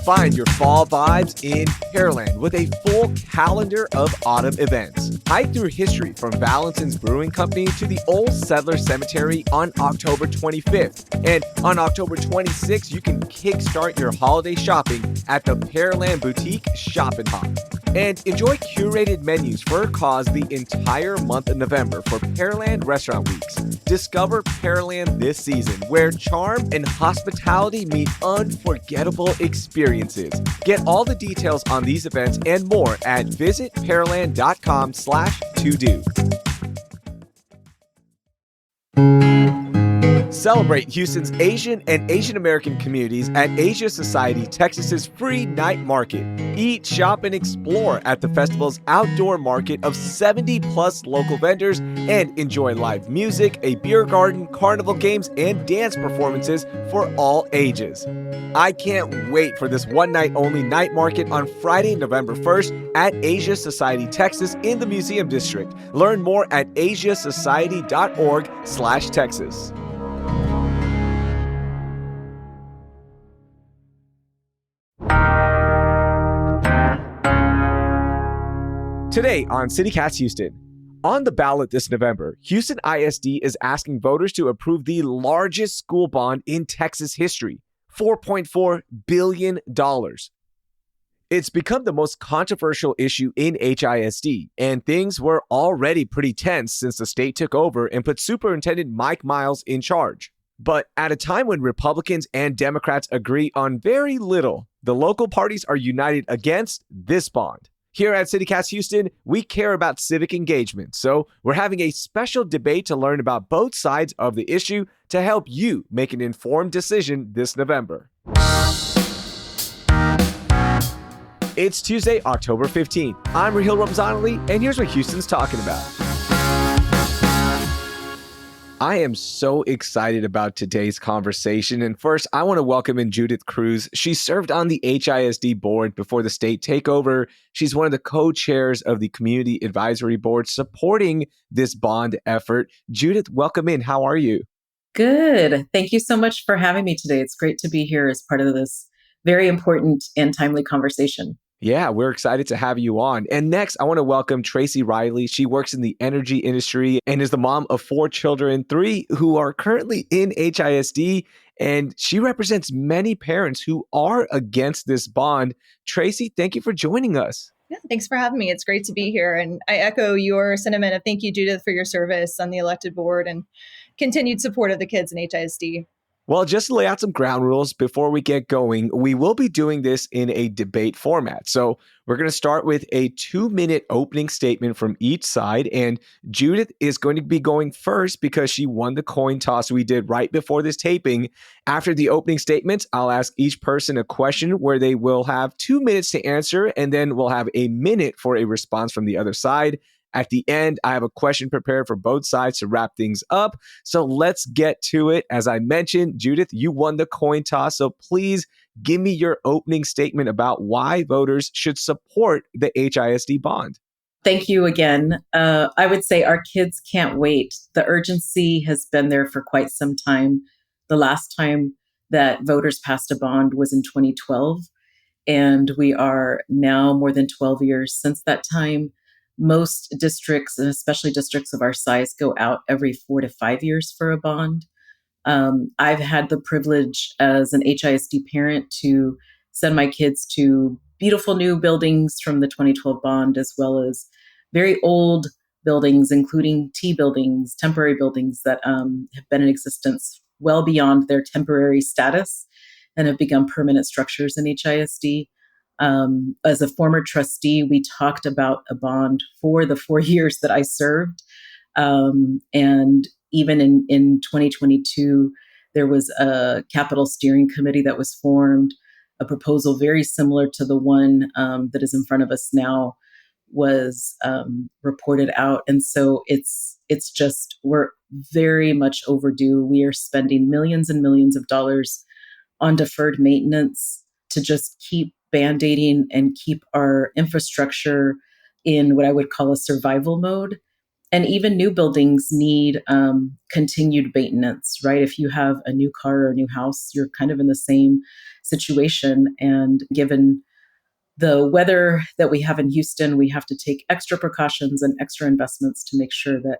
Find your fall vibes in Pearland with a full calendar of autumn events. Hike through history from Valentin's Brewing Company to the Old Settler Cemetery on October 25th. And on October 26th, you can kickstart your holiday shopping at the Pearland Boutique Shop and Hop. And enjoy curated menus for a cause the entire month of November for Pearland Restaurant Weeks. Discover Pearland this season, where charm and hospitality meet unforgettable experiences. Get all the details on these events and more at visitpearland.com/to-do. Celebrate Houston's Asian and Asian American communities at Asia Society, Texas's free night market. Eat, shop, and explore at the festival's outdoor market of 70-plus local vendors and enjoy live music, a beer garden, carnival games, and dance performances for all ages. I can't wait for this one-night-only night market on Friday, November 1st at Asia Society, Texas in the Museum District. Learn more at asiasociety.org/Texas. Today on CityCast Houston. On the ballot this November, Houston ISD is asking voters to approve the largest school bond in Texas history, $4.4 billion. It's become the most controversial issue in HISD, and things were already pretty tense since the state took over and put Superintendent Mike Miles in charge. But at a time when Republicans and Democrats agree on very little, the local parties are united against this bond. Here at CityCast Houston, we care about civic engagement, so we're having a special debate to learn about both sides of the issue to help you make an informed decision this November. It's Tuesday, October 15th. I'm Raheel Ramzanali, and here's what Houston's talking about. I am so excited about today's conversation. And first, I want to welcome in Judith Cruz. She served on the HISD board before the state takeover. She's one of the co-chairs of the Community Advisory Board supporting this bond effort. Judith, welcome in. How are you? Good. Thank you so much for having me today. It's great to be here as part of this very important and timely conversation. Yeah, we're excited to have you on. And next, I want to welcome Traci Riley. She works in the energy industry and is the mom of 4 children, 3 who are currently in HISD. And she represents many parents who are against this bond. Traci, thank you for joining us. Yeah, thanks for having me. It's great to be here. And I echo your sentiment of thank you, Judith, for your service on the elected board and continued support of the kids in HISD. Well, just to lay out some ground rules before we get going, we will be doing this in a debate format. So we're going to start with a 2-minute opening statement from each side. And Judith is going to be going first because she won the coin toss we did right before this taping. After the opening statements, I'll ask each person a question where they will have 2 minutes to answer, and then we'll have a minute for a response from the other side. At the end, I have a question prepared for both sides to wrap things up. So let's get to it. As I mentioned, Judith, you won the coin toss. So please give me your opening statement about why voters should support the HISD bond. Thank you again. I would say our kids can't wait. The urgency has been there for quite some time. The last time that voters passed a bond was in 2012, and we are now more than 12 years since that time. Most districts, and especially districts of our size, go out every 4 to 5 years for a bond. I've had the privilege as an HISD parent to send my kids to beautiful new buildings from the 2012 bond, as well as very old buildings, including T buildings, temporary buildings that have been in existence well beyond their temporary status and have become permanent structures in HISD. As a former trustee, we talked about a bond for the 4 years that I served. And even in 2022, there was a capital steering committee that was formed. A proposal very similar to the one that is in front of us now was reported out. And so it's just, we're very much overdue. We are spending millions and millions of dollars on deferred maintenance to just keep band-aiding and keep our infrastructure in what I would call a survival mode. And even new buildings need continued maintenance, right? If you have a new car or a new house, you're kind of in the same situation. And given the weather that we have in Houston, we have to take extra precautions and extra investments to make sure that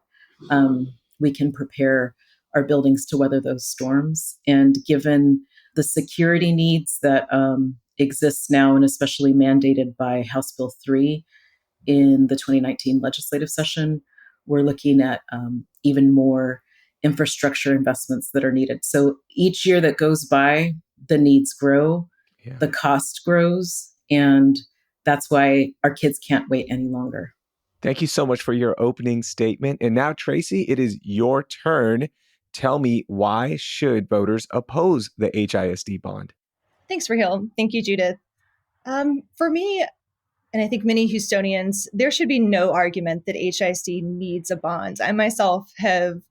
we can prepare our buildings to weather those storms. And given the security needs that exist now, and especially mandated by House Bill 3 in the 2019 legislative session, we're looking at even more infrastructure investments that are needed. So each year that goes by, the needs grow, the cost grows, and that's why our kids can't wait any longer. Thank you so much for your opening statement. And now, Traci, it is your turn. Tell me, why should voters oppose the HISD bond? Thanks, Raheel. Thank you, Judith. For me, and I think many Houstonians, there should be no argument that HISD needs a bond. I myself have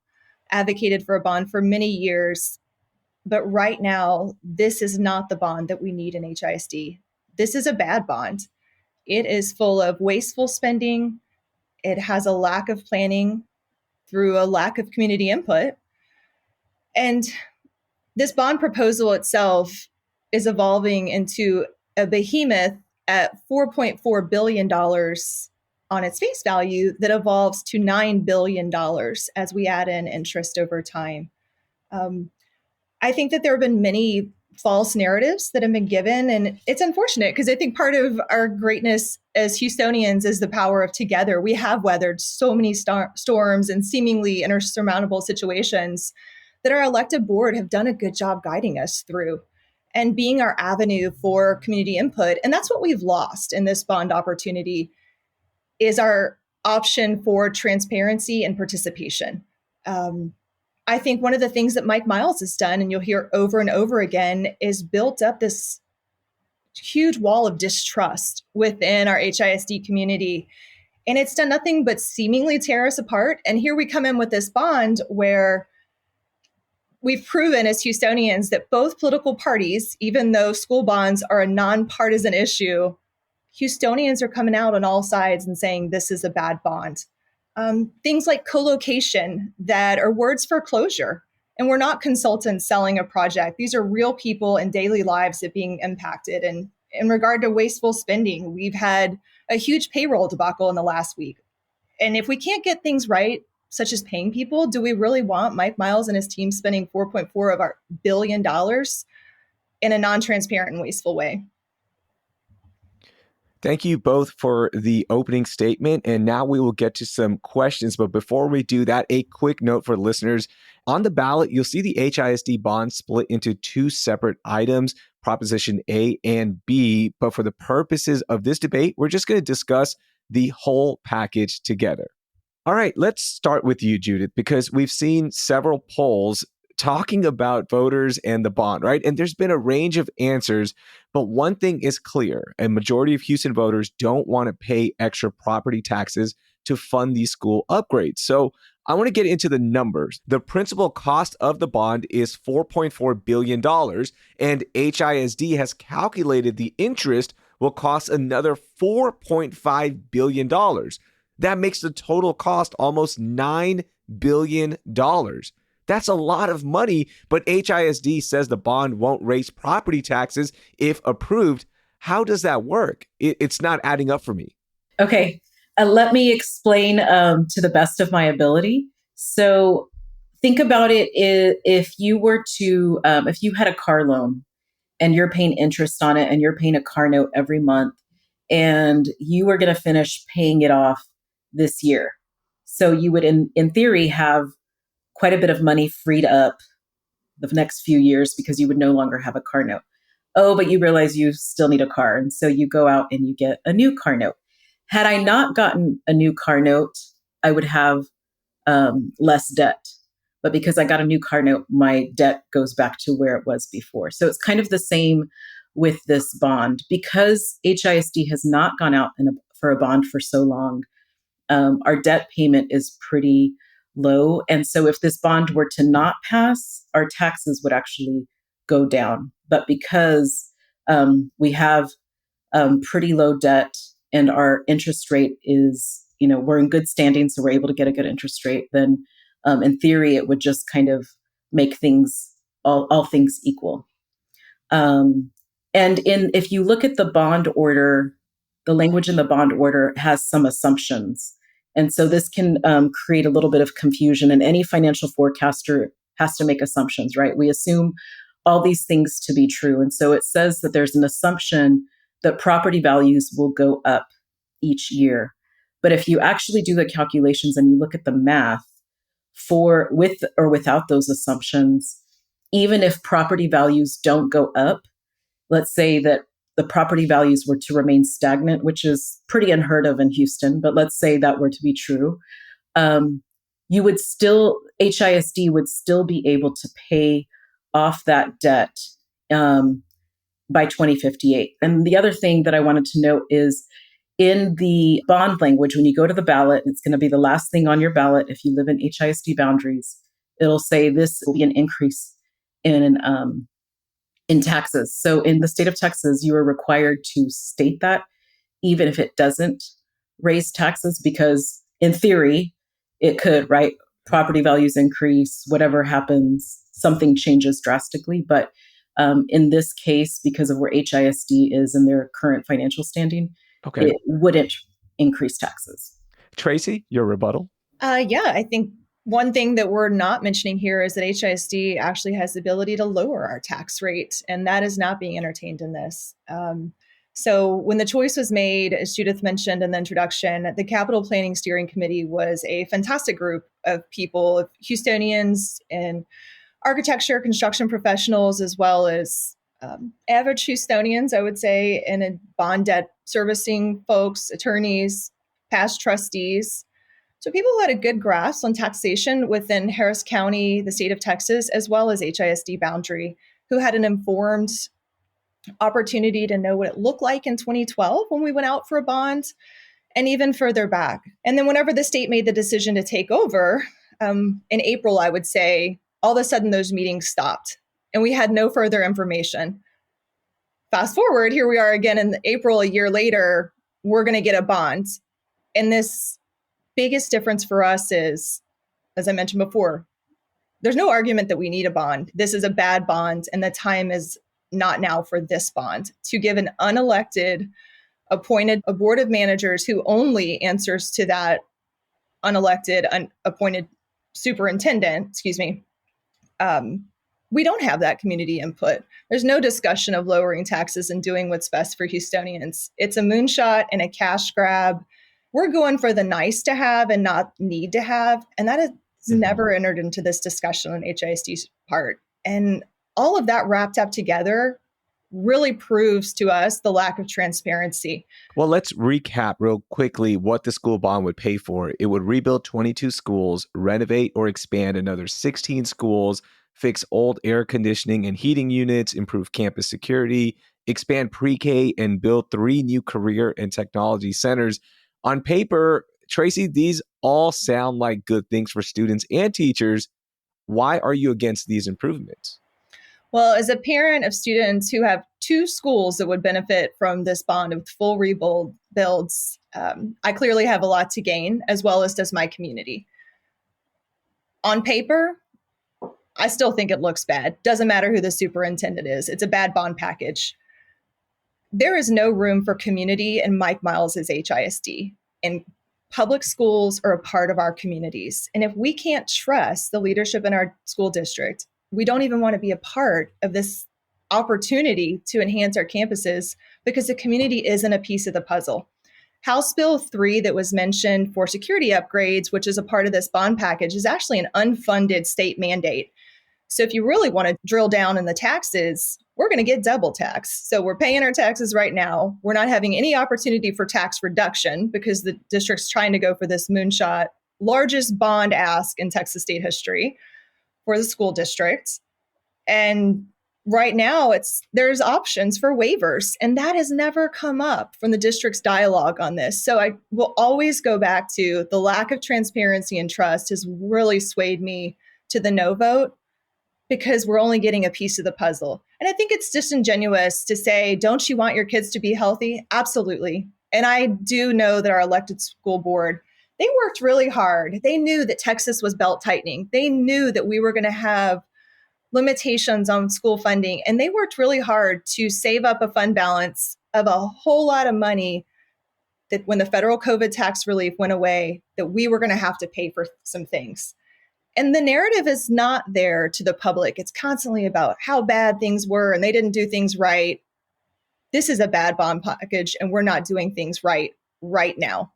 advocated for a bond for many years, but right now, this is not the bond that we need in HISD. This is a bad bond. It is full of wasteful spending. It has a lack of planning through a lack of community input. And this bond proposal itself is evolving into a behemoth at $4.4 billion on its face value that evolves to $9 billion as we add in interest over time. I think that there have been many false narratives that have been given, and it's unfortunate because I think part of our greatness as Houstonians is the power of together. We have weathered so many storms and seemingly insurmountable situations that our elected board have done a good job guiding us through and being our avenue for community input. And that's what we've lost in this bond opportunity, is our option for transparency and participation. I think one of the things that Mike Miles has done, and you'll hear over and over again, is built up this huge wall of distrust within our HISD community. And it's done nothing but seemingly tear us apart. And here we come in with this bond where we've proven as Houstonians that both political parties, even though school bonds are a nonpartisan issue, Houstonians are coming out on all sides and saying this is a bad bond. Things like co-location that are words for closure. And we're not consultants selling a project. These are real people and daily lives that are being impacted. And in regard to wasteful spending, we've had a huge payroll debacle in the last week. And if we can't get things right, such as paying people, do we really want Mike Miles and his team spending $4.4 of our $1 billion in a non-transparent and wasteful way? Thank you both for the opening statement. And now we will get to some questions. But before we do that, a quick note for listeners. On the ballot, you'll see the HISD bond split into two separate items, Proposition A and B. But for the purposes of this debate, we're just going to discuss the whole package together. All right, let's start with you, Judith, because we've seen several polls talking about voters and the bond, right? And there's been a range of answers, but one thing is clear. A majority of Houston voters don't want to pay extra property taxes to fund these school upgrades. So I want to get into the numbers. The principal cost of the bond is $4.4 billion, and HISD has calculated the interest will cost another $4.5 billion. That makes the total cost almost $9 billion. That's a lot of money, but HISD says the bond won't raise property taxes if approved. How does that work? It's not adding up for me. Okay, let me explain to the best of my ability. So think about it, if you were to, if you had a car loan and you're paying interest on it and you're paying a car note every month and you were going to finish paying it off this year. So you would, in theory, have quite a bit of money freed up the next few years because you would no longer have a car note. Oh, but you realize you still need a car. And so you go out and you get a new car note. Had I not gotten a new car note, I would have less debt. But because I got a new car note, my debt goes back to where it was before. So it's kind of the same with this bond. Because HISD has not gone out for a bond for so long, our debt payment is pretty low. And so if this bond were to not pass, our taxes would actually go down. But because we have pretty low debt and our interest rate is, we're in good standing, so we're able to get a good interest rate, then in theory, it would just kind of make things, all things equal. If you look at the bond order, the language in the bond order has some assumptions. And so this can create a little bit of confusion, and any financial forecaster has to make assumptions, right? We assume all these things to be true. And so it says that there's an assumption that property values will go up each year. But if you actually do the calculations and you look at the math with or without those assumptions, even if property values don't go up, let's say that the property values were to remain stagnant, which is pretty unheard of in Houston, but let's say that were to be true, HISD would still be able to pay off that debt by 2058. And the other thing that I wanted to note is in the bond language, when you go to the ballot, it's going to be the last thing on your ballot. If you live in HISD boundaries, it'll say this will be an increase in taxes. So in the state of Texas, you are required to state that, even if it doesn't raise taxes, because in theory, it could, right? Property values increase, whatever happens, something changes drastically. But in this case, because of where HISD is in their current financial standing, it wouldn't increase taxes. Traci, your rebuttal? I think one thing that we're not mentioning here is that HISD actually has the ability to lower our tax rate, and that is not being entertained in this. So when the choice was made, as Judith mentioned in the introduction, the Capital Planning Steering Committee was a fantastic group of people, of Houstonians and architecture, construction professionals, as well as average Houstonians, I would say, and bond debt servicing folks, attorneys, past trustees. So people who had a good grasp on taxation within Harris County, the state of Texas, as well as HISD boundary, who had an informed opportunity to know what it looked like in 2012 when we went out for a bond, and even further back. And then whenever the state made the decision to take over, in April, I would say, all of a sudden those meetings stopped and we had no further information. Fast forward, here we are again in April, a year later, we're going to get a bond. And this biggest difference for us is, as I mentioned before, there's no argument that we need a bond. This is a bad bond, and the time is not now for this bond. To give an unelected, appointed a board of managers who only answers to that unelected, appointed superintendent, we don't have that community input. There's no discussion of lowering taxes and doing what's best for Houstonians. It's a moonshot and a cash grab. We're going for the nice to have and not need to have. And that is never entered into this discussion on HISD's part. And all of that wrapped up together really proves to us the lack of transparency. Well, let's recap real quickly what the school bond would pay for. It would rebuild 22 schools, renovate or expand another 16 schools, fix old air conditioning and heating units, improve campus security, expand pre-K, and build 3 new career and technology centers. On paper, Traci, these all sound like good things for students and teachers. Why are you against these improvements? Well, as a parent of students who have 2 schools that would benefit from this bond of full builds, I clearly have a lot to gain, as well as does my community. On paper, I still think it looks bad. Doesn't matter who the superintendent is. It's a bad bond package. There is no room for community in Mike Miles' HISD. And public schools are a part of our communities. And if we can't trust the leadership in our school district, we don't even want to be a part of this opportunity to enhance our campuses because the community isn't a piece of the puzzle. House Bill 3 that was mentioned for security upgrades, which is a part of this bond package, is actually an unfunded state mandate. So if you really want to drill down in the taxes, we're going to get double tax. So we're paying our taxes right now. We're not having any opportunity for tax reduction because the district's trying to go for this moonshot, largest bond ask in Texas state history for the school district. And right now there's options for waivers, and that has never come up from the district's dialogue on this. So I will always go back to the lack of transparency and trust has really swayed me to the no vote, because we're only getting a piece of the puzzle. And I think it's disingenuous to say, don't you want your kids to be healthy? Absolutely. And I do know that our elected school board They worked really hard. They knew that Texas was belt tightening. They knew that we were going to have limitations on school funding. And they worked really hard to save up a fund balance of a whole lot of money that when the federal COVID tax relief went away, that we were going to have to pay for some things. And the narrative is not there to the public. It's constantly about how bad things were and they didn't do things right. This is a bad bond package and we're not doing things right now.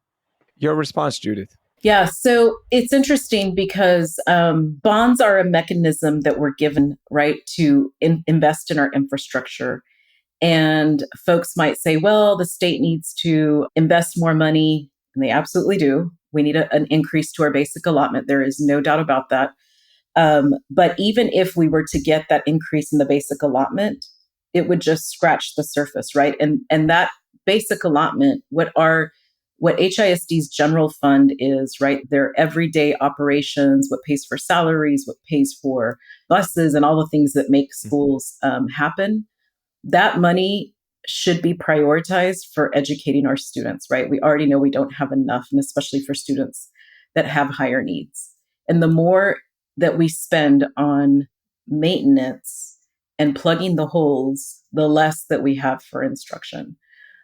Your response, Judith. Yeah, so it's interesting because bonds are a mechanism that we're given, right, to invest in our infrastructure. And folks might say, well, the state needs to invest more money, and they absolutely do. We need an increase to our basic allotment. There is no doubt about that. But even if we were to get that increase in the basic allotment, it would just scratch the surface, right? And that basic allotment, what HISD's general fund is, right? Their everyday operations, what pays for salaries, what pays for buses, and all the things that make schools happen. That money should be prioritized for educating our students, right? We already know we don't have enough, and especially for students that have higher needs. And the more that we spend on maintenance and plugging the holes, the less that we have for instruction.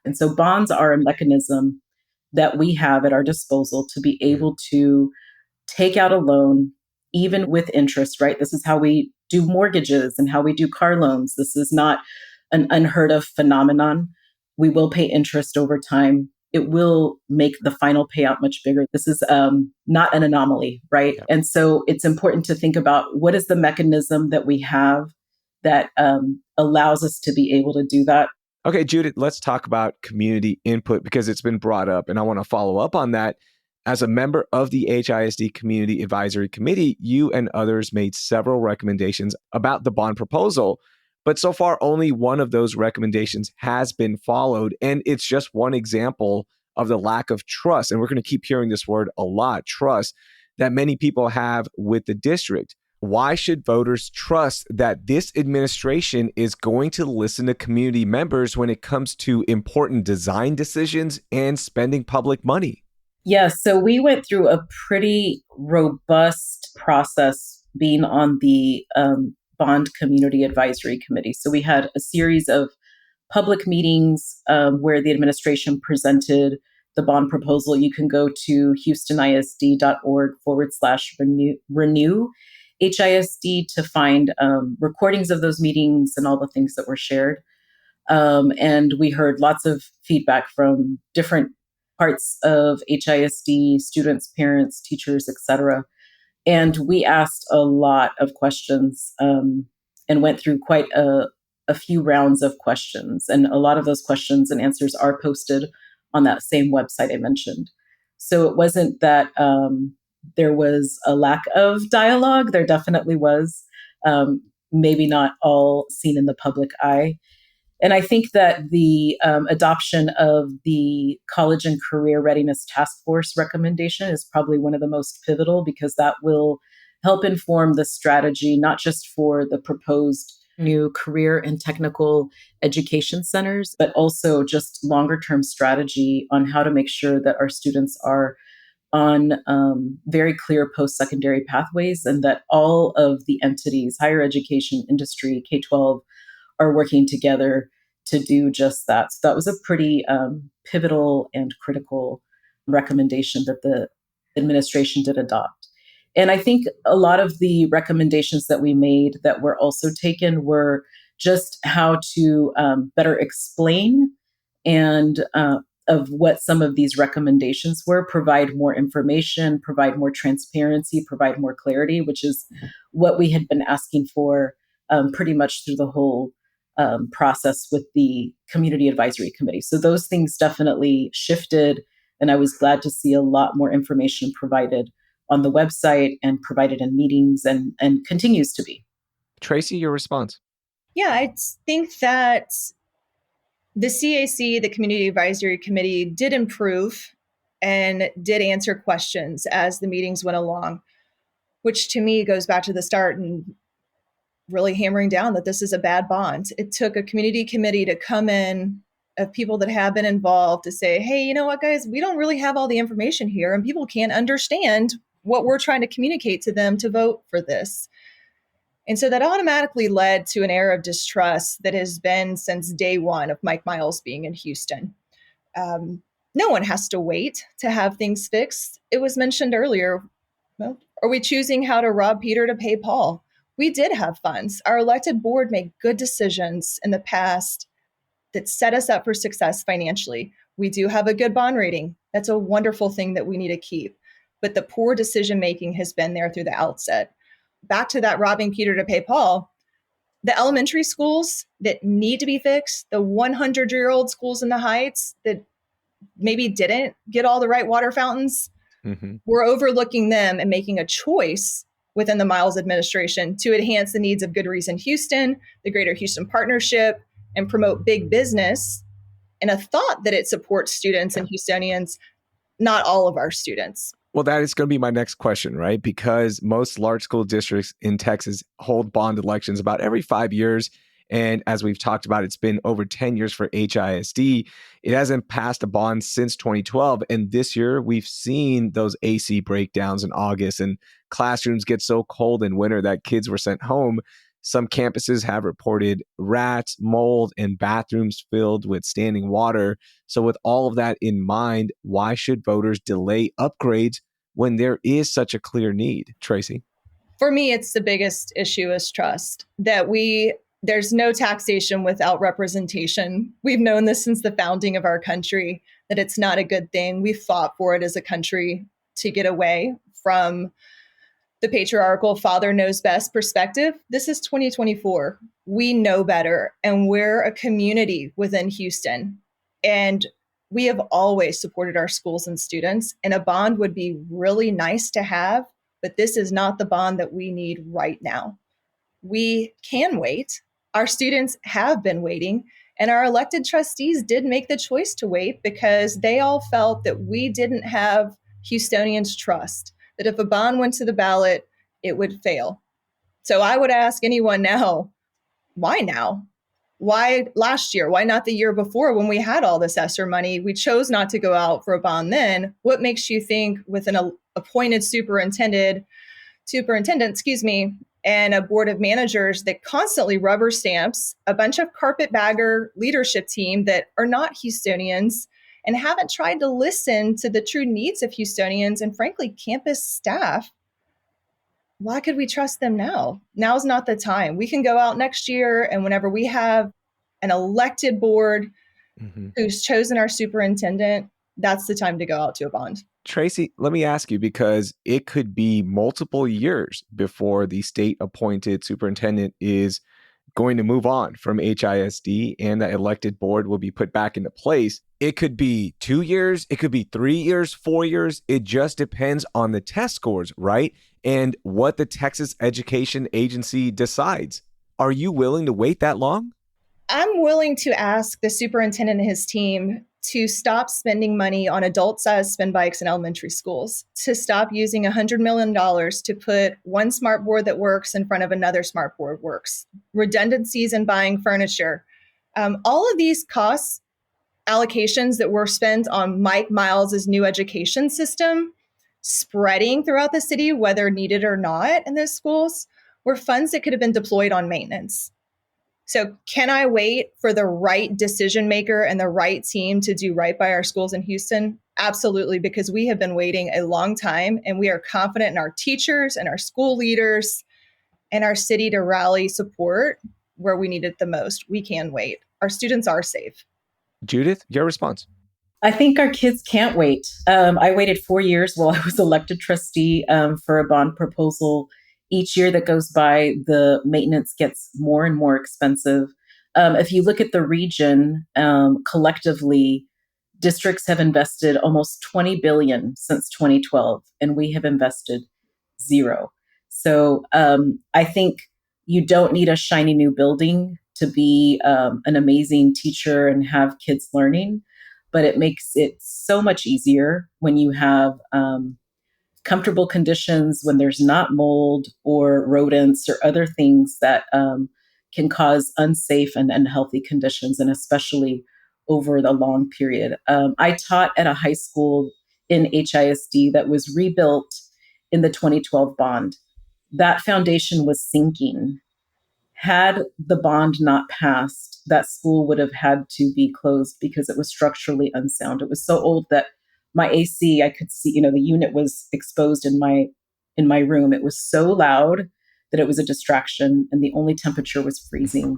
And so bonds are a mechanism that we have at our disposal to be able to take out a loan, even with interest, right? This is how we do mortgages and how we do car loans. This is not an unheard of phenomenon. We will pay interest over time. It will make the final payout much bigger. This is not an anomaly, right? Yeah. And so it's important to think about what is the mechanism that we have that allows us to be able to do that. Okay, Judith, let's talk about community input because it's been brought up, and I want to follow up on that. As a member of the HISD Community Advisory Committee, you and others made several recommendations about the bond proposal, but so far only one of those recommendations has been followed, and it's just one example of the lack of trust, and we're going to keep hearing this word a lot, trust, that many people have with the district. Why should voters trust that this administration is going to listen to community members when it comes to important design decisions and spending public money? Yeah, so we went through a pretty robust process being on the Bond Community Advisory Committee. So we had a series of public meetings where the administration presented the bond proposal. You can go to houstonisd.org/renew HISD to find recordings of those meetings and all the things that were shared. And we heard lots of feedback from different parts of HISD, students, parents, teachers, etc. And we asked a lot of questions and went through quite a few rounds of questions. And a lot of those questions and answers are posted on that same website I mentioned. So it wasn't that there was a lack of dialogue. There definitely was, maybe not all seen in the public eye. And I think that the adoption of the College and Career Readiness Task Force recommendation is probably one of the most pivotal because that will help inform the strategy, not just for the proposed new career and technical education centers, but also just longer term strategy on how to make sure that our students are on very clear post-secondary pathways and that all of the entities, higher education, industry, K-12, are working together to do just that. So that was a pretty pivotal and critical recommendation that the administration did adopt. And I think a lot of the recommendations that we made that were also taken were just how to better explain and of what some of these recommendations were, provide more information, provide more transparency, provide more clarity, which is what we had been asking for pretty much through the whole process with the Community Advisory Committee. So those things definitely shifted, and I was glad to see a lot more information provided on the website and provided in meetings and continues to be. Traci, your response? Yeah, I think that the CAC, the Community Advisory Committee, did improve and did answer questions as the meetings went along, which to me goes back to the start and really hammering down that this is a bad bond. It took a community committee to come in of people that have been involved to say, hey, you know what, guys, we don't really have all the information here, and people can't understand what we're trying to communicate to them to vote for this. And so that automatically led to an era of distrust that has been since day one of Mike Miles being in Houston. No one has to wait to have things fixed. It was mentioned earlier, well, are we choosing how to rob Peter to pay Paul? We did have funds. Our elected board made good decisions in the past that set us up for success financially. We do have a good bond rating. That's a wonderful thing that we need to keep. But the poor decision making has been there through the outset. Back to that robbing Peter to pay Paul, the elementary schools that need to be fixed, the 100-year-old schools in the Heights that maybe didn't get all the right water fountains, we're overlooking them and making a choice within the Miles administration to enhance the needs of Good Reason Houston, the Greater Houston Partnership, and promote big business in a thought that it supports students and Houstonians, not all of our students. Well, that is going to be my next question, right? Because most large school districts in Texas hold bond elections about every 5 years. And as we've talked about, it's been over 10 years for HISD. It hasn't passed a bond since 2012. And this year, we've seen those AC breakdowns in August, and classrooms get so cold in winter that kids were sent home. Some campuses have reported rats, mold, and bathrooms filled with standing water. So with all of that in mind, why should voters delay upgrades when there is such a clear need? Traci? For me, it's the biggest issue is trust, that there's no taxation without representation. We've known this since the founding of our country, that it's not a good thing. We fought for it as a country to get away from the patriarchal father knows best perspective. This is 2024. We know better, and we're a community within Houston. And we have always supported our schools and students, and a bond would be really nice to have, but this is not the bond that we need right now. We can wait. Our students have been waiting, and our elected trustees did make the choice to wait because they all felt that we didn't have Houstonians' trust, that if a bond went to the ballot, it would fail. So I would ask anyone now, why now? Why last year? Why not the year before when we had all this ESSER money? We chose not to go out for a bond then. What makes you think with an appointed superintendent, and a board of managers that constantly rubber stamps a bunch of carpetbagger leadership team that are not Houstonians and haven't tried to listen to the true needs of Houstonians and frankly, campus staff, why could we trust them now? Now's not the time. We can go out next year, and whenever we have an elected board who's chosen our superintendent, that's the time to go out to a bond. Traci, let me ask you, because it could be multiple years before the state-appointed superintendent is going to move on from HISD and the elected board will be put back into place. It could be 2 years, it could be 3 years, 4 years. It just depends on the test scores, right? And what the Texas Education Agency decides. Are you willing to wait that long? I'm willing to ask the superintendent and his team to stop spending money on adult-sized spin bikes in elementary schools, to stop using $100 million to put one smart board that works in front of another smart board works, redundancies in buying furniture. All of these costs allocations that were spent on Mike Miles's new education system, spreading throughout the city, whether needed or not in those schools, were funds that could have been deployed on maintenance. So can I wait for the right decision maker and the right team to do right by our schools in Houston? Absolutely, because we have been waiting a long time, and we are confident in our teachers and our school leaders and our city to rally support where we need it the most. We can wait. Our students are safe. Judith, your response. I think our kids can't wait. I waited 4 years while I was elected trustee for a bond proposal. Each year that goes by, the maintenance gets more and more expensive. If you look at the region, collectively, districts have invested almost $20 billion since 2012, and we have invested zero. So I think you don't need a shiny new building to be an amazing teacher and have kids learning, but it makes it so much easier when you have comfortable conditions, when there's not mold or rodents or other things that can cause unsafe and unhealthy conditions, and especially over the long period. I taught at a high school in HISD that was rebuilt in the 2012 bond. That foundation was sinking. Had the bond not passed, that school would have had to be closed because it was structurally unsound. It was so old that my AC, I could see, the unit was exposed in my room. It was so loud that it was a distraction, and the only temperature was freezing.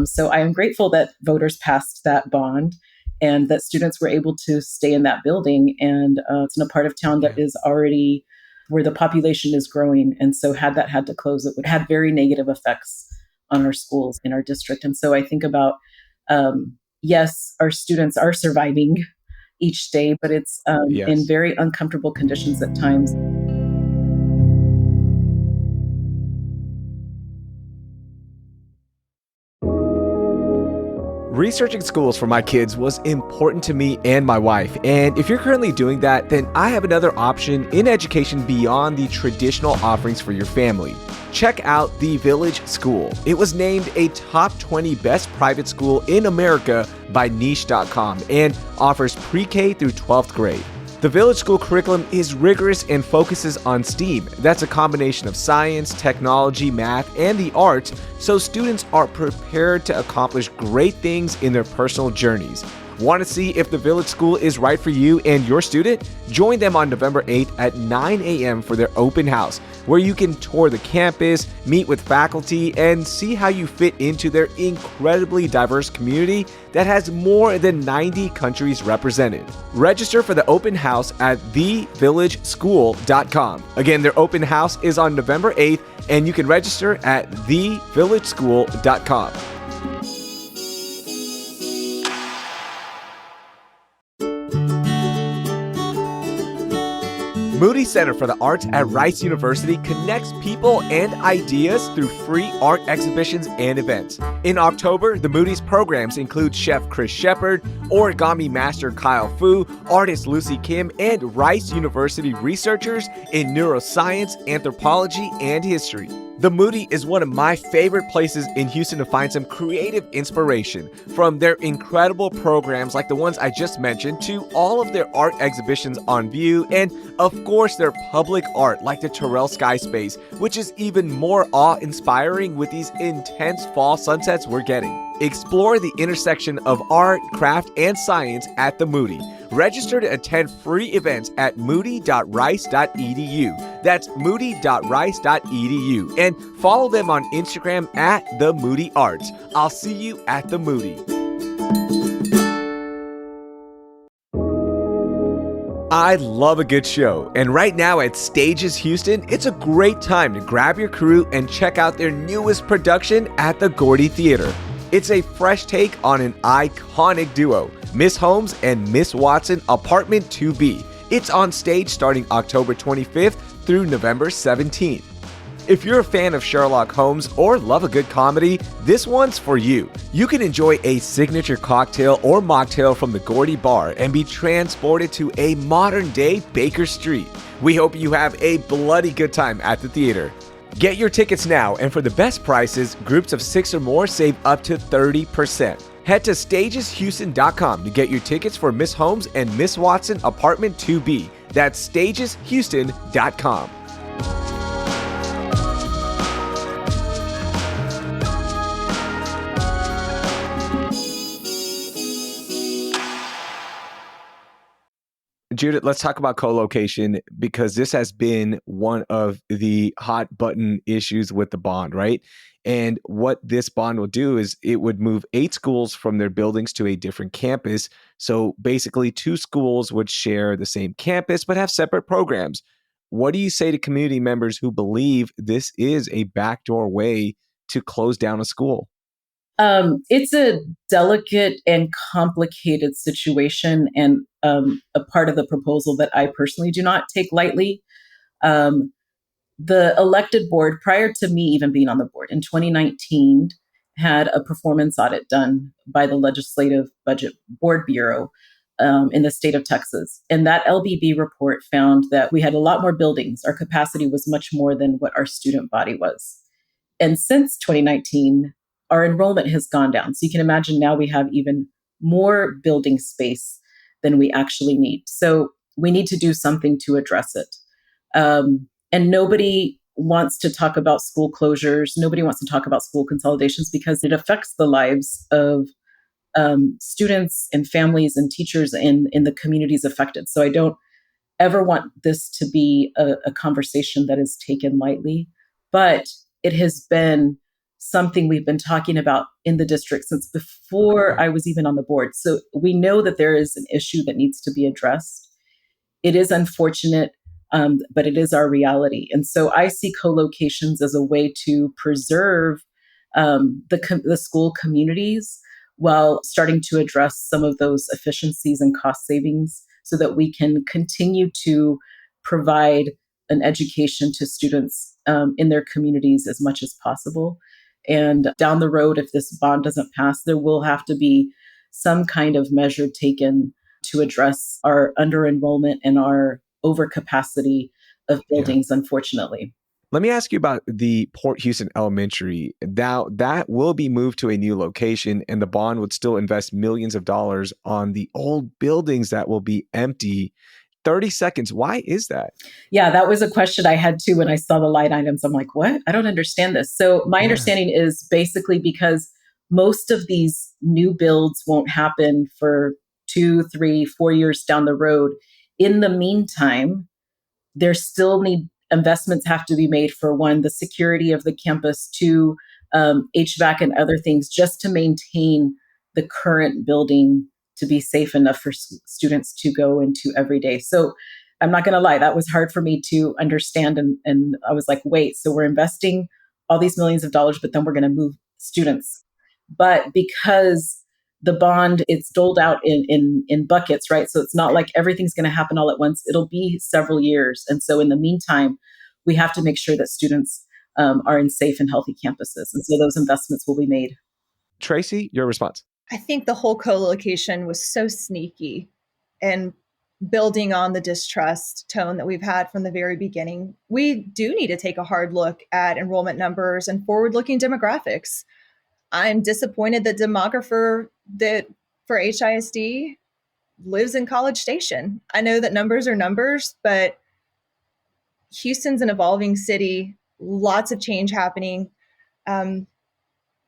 So I am grateful that voters passed that bond and that students were able to stay in that building. And it's in a part of town that is already where the population is growing. And so had that had to close, it would have very negative effects on our schools in our district. And so I think about, yes, our students are surviving each day, but it's in very uncomfortable conditions at times. Researching schools for my kids was important to me and my wife. And if you're currently doing that, then I have another option in education beyond the traditional offerings for your family. Check out The Village School. It was named a top 20 best private school in America by niche.com and offers pre-K through 12th grade. The Village School curriculum is rigorous and focuses on STEAM. That's a combination of science, technology, math, and the arts, so students are prepared to accomplish great things in their personal journeys. Want to see if the Village School is right for you and your student? Join them on November 8th at 9 a.m. for their open house, where you can tour the campus, meet with faculty, and see how you fit into their incredibly diverse community that has more than 90 countries represented. Register for the open house at thevillageschool.com. Again, their open house is on November 8th, and you can register at thevillageschool.com. Moody Center for the Arts at Rice University connects people and ideas through free art exhibitions and events. In October, the Moody's programs include Chef Chris Shepard, origami master Kyle Fu, artist Lucy Kim, and Rice University researchers in neuroscience, anthropology, and history. The Moody is one of my favorite places in Houston to find some creative inspiration, from their incredible programs like the ones I just mentioned to all of their art exhibitions on view, and of course their public art like the Terrell Sky Space, which is even more awe-inspiring with these intense fall sunsets we're getting. Explore the intersection of art, craft, and science at the Moody. Register to attend free events at moody.rice.edu. That's moody.rice.edu. And follow them on Instagram at The Moody Arts. I'll see you at the Moody. I love a good show, and right now at Stages Houston, it's a great time to grab your crew and check out their newest production at the Gordy Theater. It's a fresh take on an iconic duo, Miss Holmes and Miss Watson, Apartment 2B. It's on stage starting October 25th through November 17th. If you're a fan of Sherlock Holmes or love a good comedy, this one's for you. You can enjoy a signature cocktail or mocktail from the Gordy Bar and be transported to a modern-day Baker Street. We hope you have a bloody good time at the theater. Get your tickets now, and for the best prices, groups of 6 or more save up to 30%. Head to stageshouston.com to get your tickets for Miss Holmes and Miss Watson Apartment 2B. That's stageshouston.com. Judith, let's talk about co-location, because this has been one of the hot button issues with the bond, right? And what this bond will do is it would move 8 schools from their buildings to a different campus. So basically 2 schools would share the same campus but have separate programs. What do you say to community members who believe this is a backdoor way to close down a school? It's a delicate and complicated situation, and a part of the proposal that I personally do not take lightly. The elected board, prior to me even being on the board, in 2019, had a performance audit done by the Legislative Budget Board Bureau in the state of Texas. And that LBB report found that we had a lot more buildings. Our capacity was much more than what our student body was. And since 2019, our enrollment has gone down. So you can imagine now we have even more building space than we actually need. So we need to do something to address it. And nobody wants to talk about school closures. Nobody wants to talk about school consolidations because it affects the lives of students and families and teachers in the communities affected. So I don't ever want this to be a conversation that is taken lightly, but it has been something we've been talking about in the district since before I was even on the board. So we know that there is an issue that needs to be addressed. It is unfortunate, but it is our reality. And so I see co-locations as a way to preserve the school communities while starting to address some of those efficiencies and cost savings so that we can continue to provide an education to students in their communities as much as possible. And down the road, if this bond doesn't pass, there will have to be some kind of measure taken to address our under-enrollment and our overcapacity of buildings, unfortunately. Let me ask you about the Port Houston Elementary. Now, that will be moved to a new location, and the bond would still invest millions of dollars on the old buildings that will be empty. 30 seconds. Why is that? Yeah, that was a question I had too when I saw the line items. I'm like, what? I don't understand this. So my understanding is basically because most of these new builds won't happen for 2, 3, 4 years down the road. In the meantime, there still need investments have to be made for one, the security of the campus, two, HVAC and other things just to maintain the current building to be safe enough for students to go into every day. So I'm not going to lie, that was hard for me to understand. And I was like, wait, so we're investing all these millions of dollars, but then we're going to move students. But because the bond, it's doled out in buckets, right? So it's not like everything's going to happen all at once. It'll be several years. And so in the meantime, we have to make sure that students are in safe and healthy campuses. And so those investments will be made. Traci, your response. I think the whole co-location was so sneaky and building on the distrust tone that we've had from the very beginning. We do need to take a hard look at enrollment numbers and forward-looking demographics. I'm disappointed that demographer that for HISD lives in College Station. I know that numbers are numbers, but Houston's an evolving city, lots of change happening.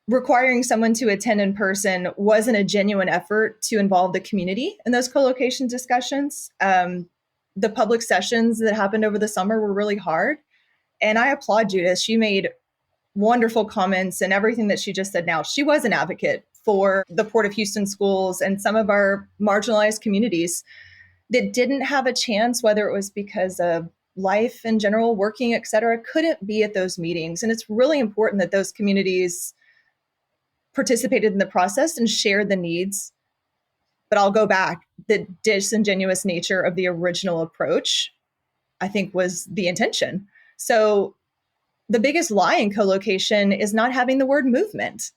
Requiring someone to attend in person wasn't a genuine effort to involve the community in those co-location discussions. The public sessions that happened over the summer were really hard. And I applaud Judith. She made wonderful comments and everything that she just said now. She was an advocate for the Port of Houston schools and some of our marginalized communities that didn't have a chance, whether it was because of life in general, working, et cetera, couldn't be at those meetings. And it's really important that those communities participated in the process and shared the needs. But I'll go back. The disingenuous nature of the original approach, I think, was the intention. So the biggest lie in co-location is not having the word movement.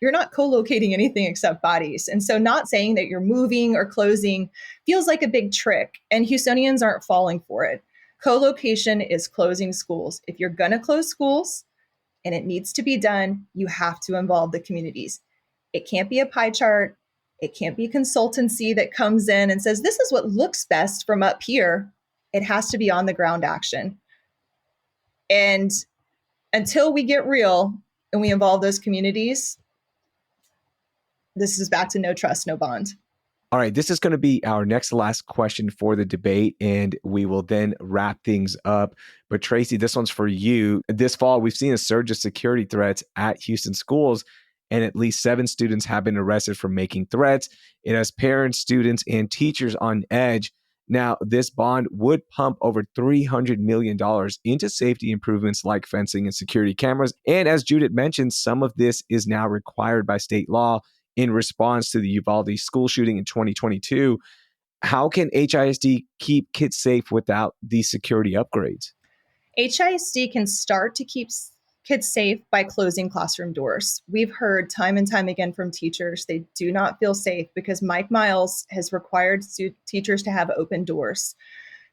You're not co-locating anything except bodies. And so not saying that you're moving or closing feels like a big trick, and Houstonians aren't falling for it. Co-location is closing schools. If you're going to close schools, and it needs to be done, you have to involve the communities. It can't be a pie chart. It can't be a consultancy that comes in and says, this is what looks best from up here. It has to be on the ground action. And until we get real and we involve those communities, this is back to no trust, no bond. All right, this is going to be our next to last question for the debate, and we will then wrap things up. But Traci, this one's for you. This fall, we've seen a surge of security threats at Houston schools, and at least 7 students have been arrested for making threats. It has parents, students, and teachers on edge. Now, this bond would pump over $300 million into safety improvements like fencing and security cameras. And as Judith mentioned, some of this is now required by state law in response to the Uvalde school shooting in 2022. How can HISD keep kids safe without these security upgrades? HISD can start to keep kids safe by closing classroom doors. We've heard time and time again from teachers, they do not feel safe because Mike Miles has required teachers to have open doors,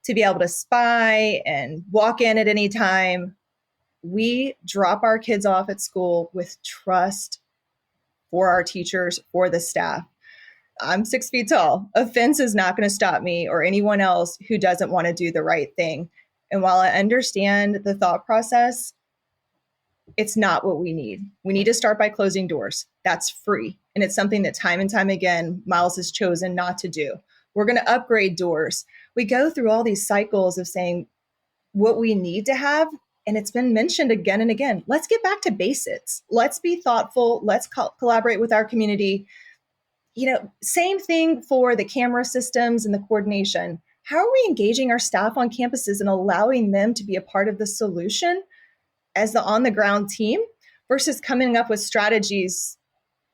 to be able to spy and walk in at any time. We drop our kids off at school with trust for our teachers, for the staff. I'm 6 feet tall. A fence is not going to stop me or anyone else who doesn't want to do the right thing. And while I understand the thought process, it's not what we need. We need to start by closing doors. That's free. And it's something that time and time again, Miles has chosen not to do. We're going to upgrade doors. We go through all these cycles of saying what we need to have. And it's been mentioned again and again. Let's get back to basics. Let's be thoughtful. Let's collaborate with our community. Same thing for the camera systems and the coordination. How are we engaging our staff on campuses and allowing them to be a part of the solution as the on the ground team versus coming up with strategies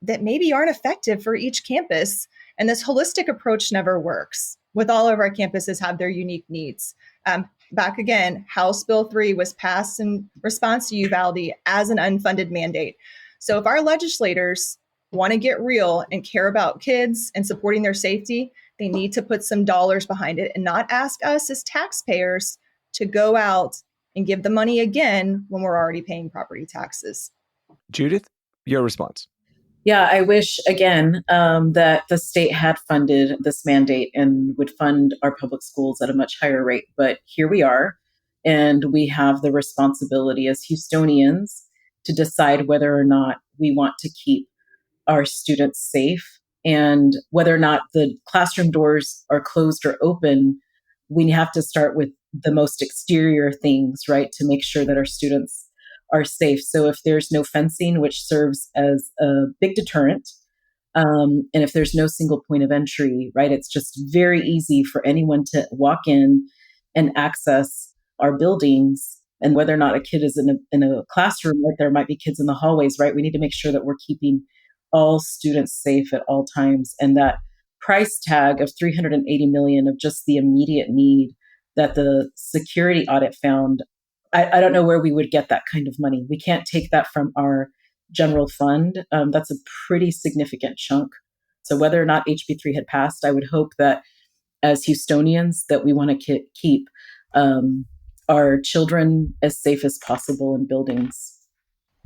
that maybe aren't effective for each campus? And this holistic approach never works. With all of our campuses have their unique needs. Back again, House Bill 3 was passed in response to Uvalde as an unfunded mandate. So if our legislators want to get real and care about kids and supporting their safety, they need to put some dollars behind it and not ask us as taxpayers to go out and give the money again when we're already paying property taxes. Judith, your response. Yeah, I wish, again, that the state had funded this mandate and would fund our public schools at a much higher rate. But here we are, and we have the responsibility as Houstonians to decide whether or not we want to keep our students safe. And whether or not the classroom doors are closed or open, we have to start with the most exterior things, right, to make sure that our students are safe. So if there's no fencing, which serves as a big deterrent, and if there's no single point of entry, right, it's just very easy for anyone to walk in and access our buildings. And whether or not a kid is in a classroom, right, there might be kids in the hallways, right? We need to make sure that we're keeping all students safe at all times. And that price tag of $380 million of just the immediate need that the security audit found, I don't know where we would get that kind of money. We can't take that from our general fund. That's a pretty significant chunk. So whether or not HB3 had passed, I would hope that as Houstonians that we want to keep our children as safe as possible in buildings.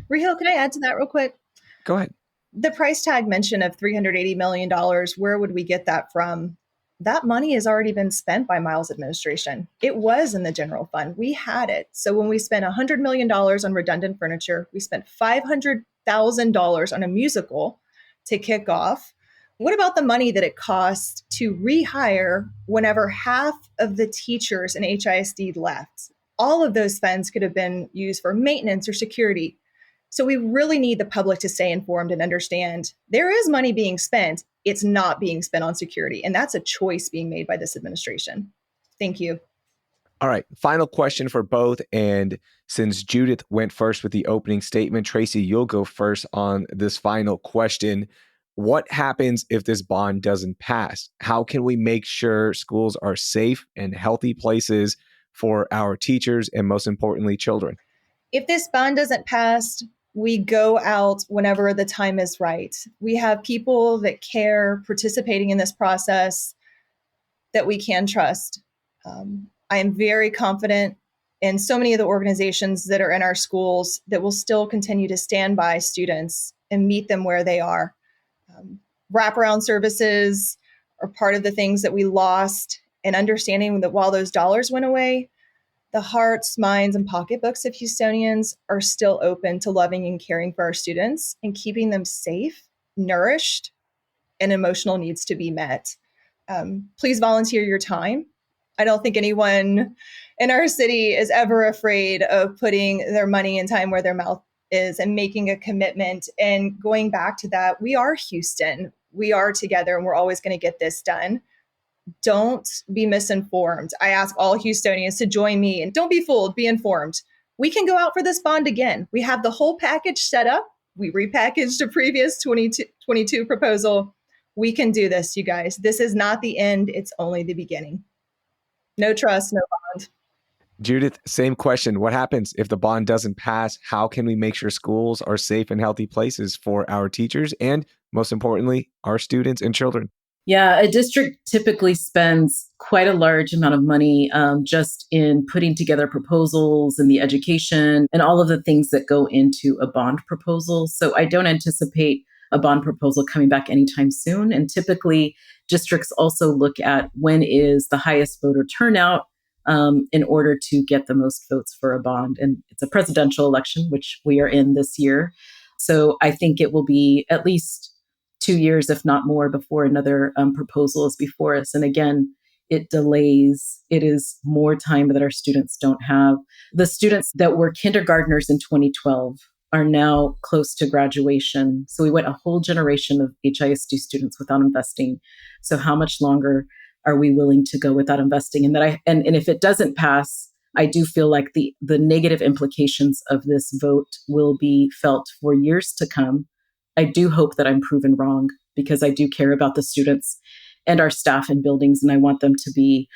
Raheel, can I add to that real quick? Go ahead. The price tag mention of $380 million, where would we get that from? That money has already been spent by Miles' administration. It was in the general fund. We had it. So when we spent $100 million on redundant furniture, we spent $500,000 on a musical to kick off. What about the money that it cost to rehire whenever half of the teachers in HISD left? All of those funds could have been used for maintenance or security. So we really need the public to stay informed and understand there is money being spent. It's not being spent on security. And that's a choice being made by this administration. Thank you. All right. Final question for both. And since Judith went first with the opening statement, Traci, you'll go first on this final question. What happens if this bond doesn't pass? How can we make sure schools are safe and healthy places for our teachers and, most importantly, children? If this bond doesn't pass, we go out whenever the time is right. We have people that care participating in this process that we can trust. I am very confident in so many of the organizations that are in our schools that will still continue to stand by students and meet them where they are. Wraparound services are part of the things that we lost, and understanding that while those dollars went away, the hearts, minds, and pocketbooks of Houstonians are still open to loving and caring for our students and keeping them safe, nourished, and emotional needs to be met. Please volunteer your time. I don't think anyone in our city is ever afraid of putting their money and time where their mouth is and making a commitment. And going back to that, we are Houston. We are together, and we're always going to get this done. Don't be misinformed. I ask all Houstonians to join me, and don't be fooled, be informed. We can go out for this bond again. We have the whole package set up. We repackaged a previous 22 proposal. We can do this, you guys. This is not the end. It's only the beginning. No trust, no bond. Judith, same question. What happens if the bond doesn't pass? How can we make sure schools are safe and healthy places for our teachers and, most importantly, our students and children? Yeah, a district typically spends quite a large amount of money just in putting together proposals and the education and all of the things that go into a bond proposal. So I don't anticipate a bond proposal coming back anytime soon. And typically, districts also look at when is the highest voter turnout in order to get the most votes for a bond. And it's a presidential election, which we are in this year. So I think it will be at least 2 years, if not more, before another proposal is before us. And again, it delays. It is more time that our students don't have. The students that were kindergartners in 2012 are now close to graduation. So we went a whole generation of HISD students without investing. So how much longer are we willing to go without investing? And if it doesn't pass, I do feel like the negative implications of this vote will be felt for years to come. I do hope that I'm proven wrong, because I do care about the students and our staff in buildings, and I want them to be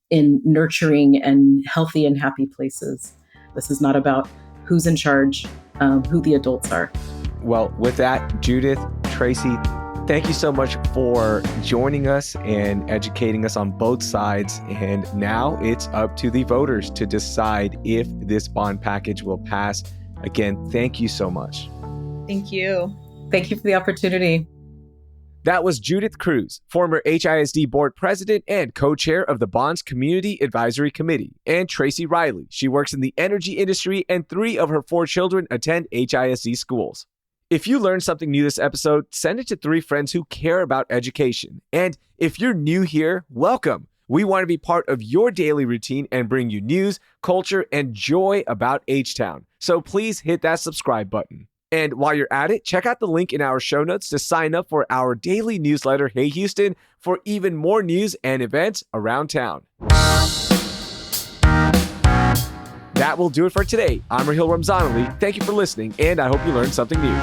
in nurturing and healthy and happy places. This is not about who's in charge, who the adults are. Well, with that, Judith, Traci, thank you so much for joining us and educating us on both sides. And now it's up to the voters to decide if this bond package will pass. Again, thank you so much. Thank you. Thank you for the opportunity. That was Judith Cruz, former HISD board president and co-chair of the Bonds Community Advisory Committee, and Traci Riley. She works in the energy industry, and 3 of her 4 children attend HISD schools. If you learned something new this episode, send it to 3 friends who care about education. And if you're new here, welcome. We want to be part of your daily routine and bring you news, culture, and joy about H-Town. So please hit that subscribe button. And while you're at it, check out the link in our show notes to sign up for our daily newsletter, Hey Houston, for even more news and events around town. That will do it for today. I'm Raheel Ramzanali. Thank you for listening, and I hope you learned something new.